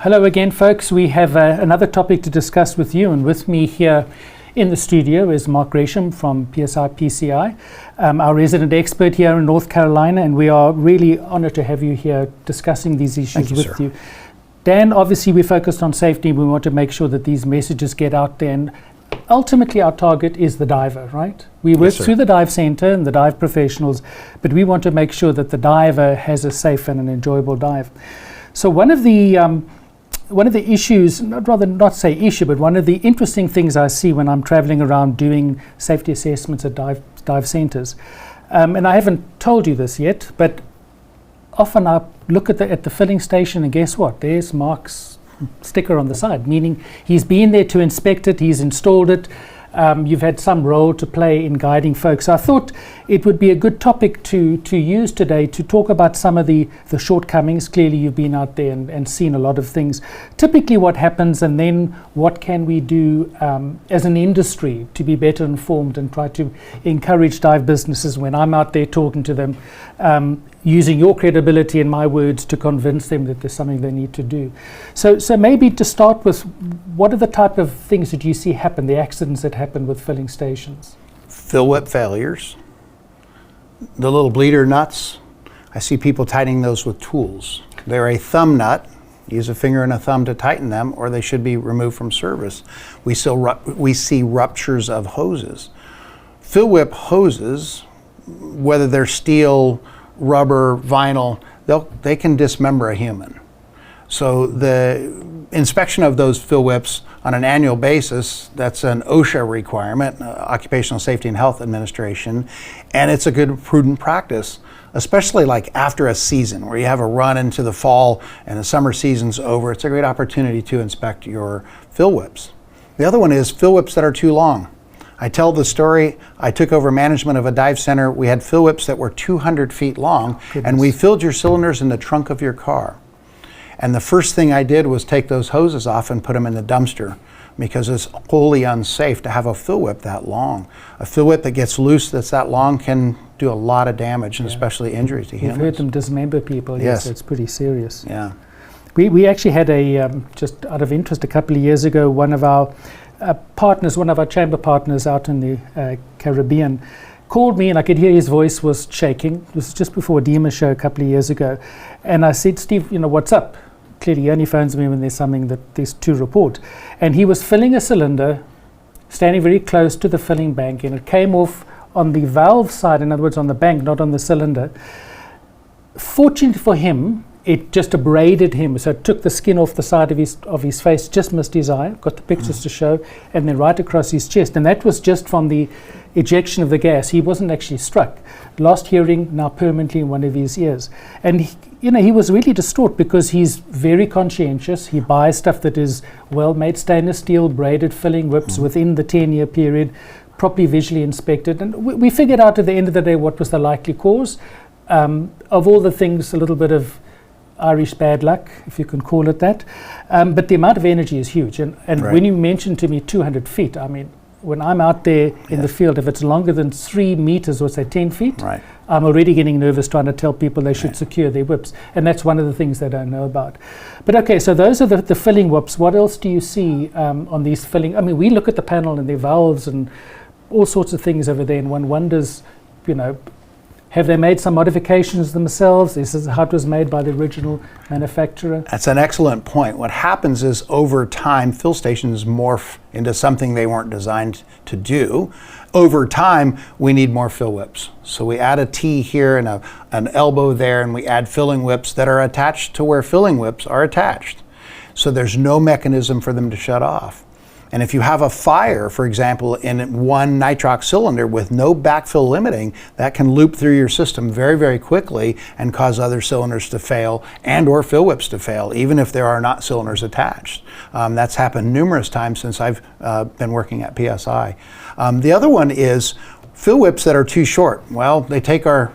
Hello again, folks. We have another topic to discuss with you, and with me here in the studio is Mark Gresham from PSI-PCI, our resident expert here in North Carolina, and we are really honored to have you here discussing these issues with you. Dan, obviously we focused on safety. We want to make sure that these messages get out there, and ultimately our target is the diver, right? We work through the dive center and the dive professionals, but we want to make sure that the diver has a safe and an enjoyable dive. So one of the issues, not say issue, but one of the interesting things I see when I'm traveling around doing safety assessments at dive centers, and I haven't told you this yet, but often I look at the filling station and guess what? There's Mark's sticker on the side, meaning he's been there to inspect it, he's installed it. You've had some role to play in guiding folks. I thought it would be a good topic to use today to talk about some of the shortcomings. Clearly you've been out there and seen a lot of things. Typically what happens, and then what can we do as an industry to be better informed and try to encourage dive businesses when I'm out there talking to them, using your credibility and my words to convince them that there's something they need to do. So maybe to start with, what are the type of things that you see happen, the accidents that happen with filling stations? Fill whip failures, the little bleeder nuts. I see people tightening those with tools. They're a thumb nut. Use a finger and a thumb to tighten them, or they should be removed from service. We see ruptures of hoses. Fill whip hoses, whether they're steel, rubber, vinyl, they can dismember a human. So the inspection of those fill whips on an annual basis, that's an OSHA requirement, Occupational Safety and Health Administration, and it's a good prudent practice, especially like after a season where you have a run into the fall and the summer season's over. It's a great opportunity to inspect your fill whips. The other one is fill whips that are too long. I tell the story, I took over management of a dive center. We had fill whips that were 200 feet long, and we filled your cylinders in the trunk of your car. And the first thing I did was take those hoses off and put them in the dumpster, because it's wholly unsafe to have a fill whip that long. A fill whip that gets loose that's that long can do a lot of damage, and especially injury to humans. You've heard them dismember people, yes, it's pretty serious. Yeah. We actually had just out of interest, a couple of years ago, one of our partners, one of our chamber partners out in the Caribbean, called me, and I could hear his voice was shaking. It was just before a DEMA show a couple of years ago. And I said, Steve, what's up? Clearly he only phones me when there's something that there's to report. And he was filling a cylinder, standing very close to the filling bank, and it came off on the valve side, in other words on the bank, not on the cylinder. Fortunately for him, it just abraded him, so it took the skin off the side of his face, just missed his eye, got the pictures to show, and then right across his chest. And that was just from the ejection of the gas. He wasn't actually struck. Lost hearing now permanently in one of his ears. And he was really distraught because he's very conscientious. He buys stuff that is well-made stainless steel, braided filling whips within the 10-year period, properly visually inspected. And we figured out at the end of the day what was the likely cause. Of all the things, a little bit of Irish bad luck, if you can call it that. But the amount of energy is huge. And when you mentioned to me 200 feet, I mean, when I'm out there in the field, if it's longer than 3 meters, or say 10 feet, I'm already getting nervous trying to tell people they should secure their whips. And that's one of the things they don't know about. But okay, so those are the filling whips. What else do you see on these filling? I mean, we look at the panel and their valves and all sorts of things over there, and one wonders, have they made some modifications themselves? This is how it was made by the original manufacturer? That's an excellent point. What happens is over time, fill stations morph into something they weren't designed to do. Over time, we need more fill whips. So we add a T here and an elbow there, and we add filling whips that are attached to where filling whips are attached. So there's no mechanism for them to shut off. And if you have a fire, for example, in one nitrox cylinder with no backfill limiting, that can loop through your system very, very quickly and cause other cylinders to fail and or fill whips to fail, even if there are not cylinders attached. That's happened numerous times since I've been working at PSI. The other one is fill whips that are too short. Well, they take our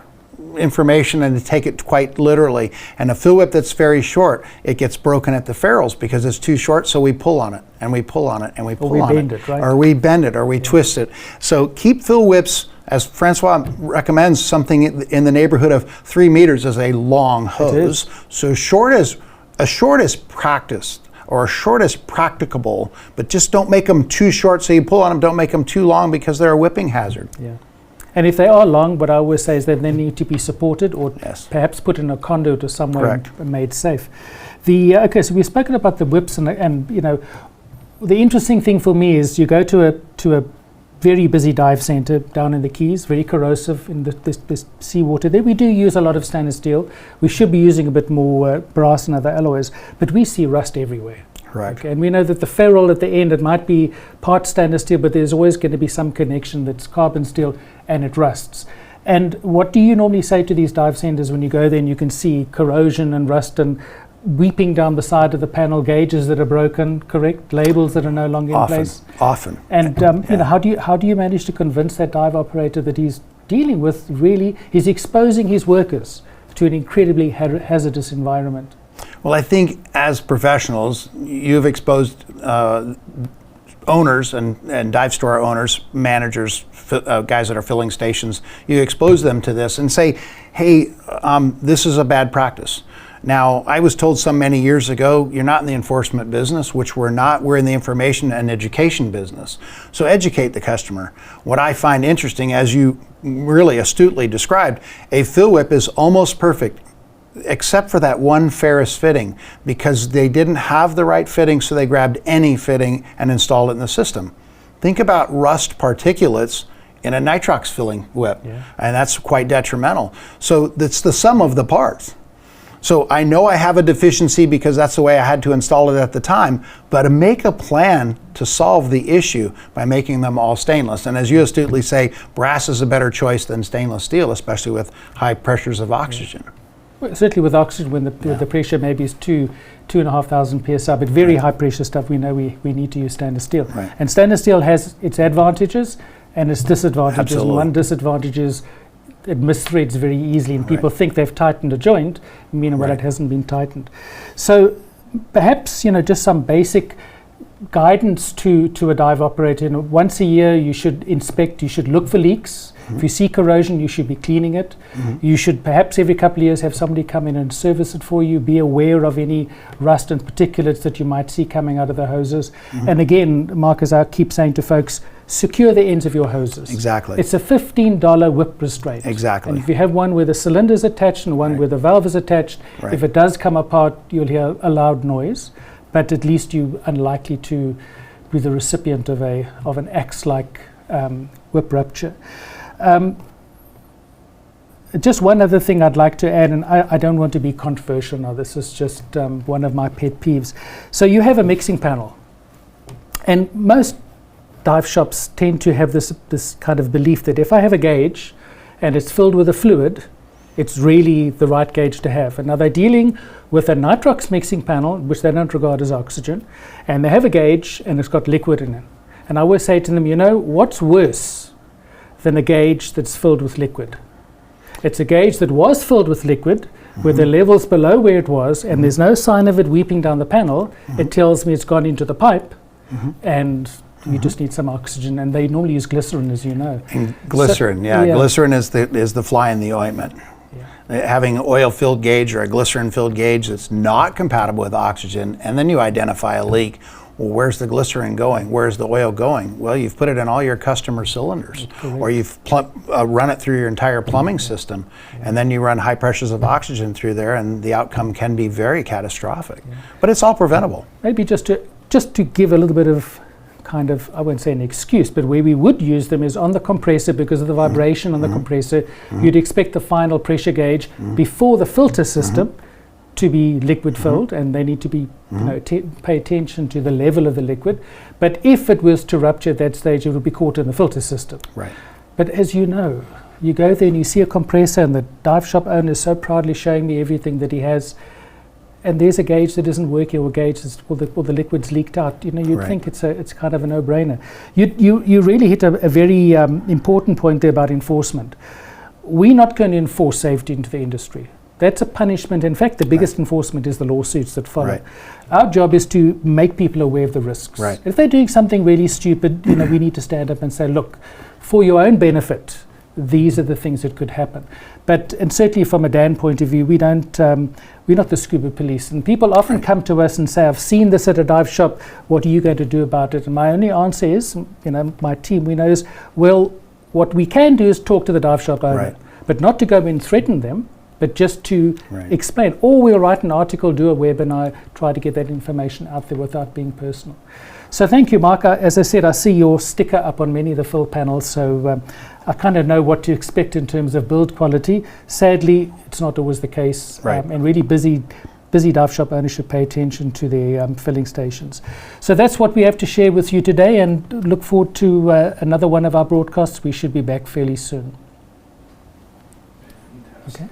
information and to take it quite literally. And a fill whip that's very short, it gets broken at the ferrules because it's too short, so we pull on it, and we pull on it, and we pull on it. Or we bend it, or we twist it. So keep fill whips, as Francois recommends, something in the neighborhood of 3 meters as a long hose. So short as a short is practiced, or a short is practicable, but just don't make them too short so you pull on them. Don't make them too long because they're a whipping hazard. Yeah. And if they are long, what I always say is that they need to be supported, or Yes. perhaps put in a conduit or somewhere Correct. and made safe. Okay, so we've spoken about the whips, and you know, the interesting thing for me is you go to a very busy dive center down in the Keys, very corrosive in this seawater. There we do use a lot of stainless steel. We should be using a bit more brass and other alloys, but we see rust everywhere. Correct. Okay, and we know that the ferrule at the end, it might be part stainless steel, but there's always going to be some connection that's carbon steel and it rusts. And what do you normally say to these dive centers when you go there and you can see corrosion and rust and weeping down the side of the panel, gauges that are broken, correct, labels that are no longer in place? Often. And you know, how do you manage to convince that dive operator that he's dealing with he's exposing his workers to an incredibly hazardous environment? Well, I think as professionals, you've exposed owners and dive store owners, managers, guys that are filling stations. You expose them to this and say, hey, this is a bad practice. Now, I was told many years ago, you're not in the enforcement business, which we're not. We're in the information and education business. So educate the customer. What I find interesting, as you really astutely described, a fill whip is almost perfect, except for that one ferrous fitting, because they didn't have the right fitting, so they grabbed any fitting and installed it in the system. Think about rust particulates in a nitrox filling whip, and that's quite detrimental. So it's the sum of the parts. So I know I have a deficiency because that's the way I had to install it at the time, but to make a plan to solve the issue by making them all stainless. And as you astutely say, brass is a better choice than stainless steel, especially with high pressures of oxygen. Well, certainly with oxygen, when the pressure maybe is 2,500 PSI, but very high pressure stuff, we know we need to use stainless steel. Right. And stainless steel has its advantages and its disadvantages. Absolutely. And one disadvantage is it misthreads very easily, and people think they've tightened a joint, meanwhile it hasn't been tightened. So perhaps, you know, just some basic guidance to a dive operator. You know, once a year you should inspect, you should look for leaks. If you see corrosion, you should be cleaning it. You should perhaps every couple of years have somebody come in and service it for you. Be aware of any rust and particulates that you might see coming out of the hoses. And again, Mark, as I keep saying to folks, secure the ends of your hoses. Exactly. It's a $15 whip restraint. Exactly. And if you have one where the cylinder is attached and one where the valve is attached, if it does come apart, you'll hear a loud noise, but at least you're unlikely to be the recipient of an axe-like whip rupture. Just one other thing I'd like to add, and I don't want to be controversial now, this is just one of my pet peeves. So you have a mixing panel, and most dive shops tend to have this kind of belief that if I have a gauge and it's filled with a fluid, it's really the right gauge to have. And now they're dealing with a nitrox mixing panel, which they don't regard as oxygen, and they have a gauge and it's got liquid in it. And I always say to them, you know, what's worse than a gauge that's filled with liquid? It's a gauge that was filled with liquid, where the level's below where it was, and there's no sign of it weeping down the panel. It tells me it's gone into the pipe, and you just need some oxygen. And they normally use glycerin, as you know. And glycerin, glycerin is the fly in the ointment. Having an oil-filled gauge or a glycerin-filled gauge that's not compatible with oxygen, and then you identify a leak. Well, where's the glycerin going? Where's the oil going? Well, you've put it in all your customer cylinders, or you've run it through your entire plumbing system, and then you run high pressures of oxygen through there, and the outcome can be very catastrophic. But it's all preventable. Maybe just to give a little bit of kind of, I won't say an excuse, but where we would use them is on the compressor, because of the vibration on the compressor. You'd expect the final pressure gauge before the filter system to be liquid filled, and they need to be, pay attention to the level of the liquid. But if it was to rupture at that stage, it would be caught in the filter system. Right. But as you know, you go there and you see a compressor, and the dive shop owner is so proudly showing me everything that he has, and there's a gauge that isn't working, or a gauge that's, or the liquid's leaked out. You know, you'd think it's kind of a no-brainer. You really hit a very important point there about enforcement. We're not going to enforce safety into the industry. That's a punishment. In fact, the biggest enforcement is the lawsuits that follow. Our job is to make people aware of the risks. If they're doing something really stupid, we need to stand up and say, look, for your own benefit, these are the things that could happen. And certainly from a Dan point of view, we're not the scuba police. And people often come to us and say, I've seen this at a dive shop, what are you going to do about it? And my only answer is, my team, we know is, well, what we can do is talk to the dive shop owner, but not to go and threaten them, but just to explain. Or we'll write an article, do a webinar, try to get that information out there without being personal. So thank you, Mark. As I said, I see your sticker up on many of the fill panels, so I kind of know what to expect in terms of build quality. Sadly, it's not always the case, and really busy dive shop owners should pay attention to their filling stations. So that's what we have to share with you today, and look forward to another one of our broadcasts. We should be back fairly soon. Okay.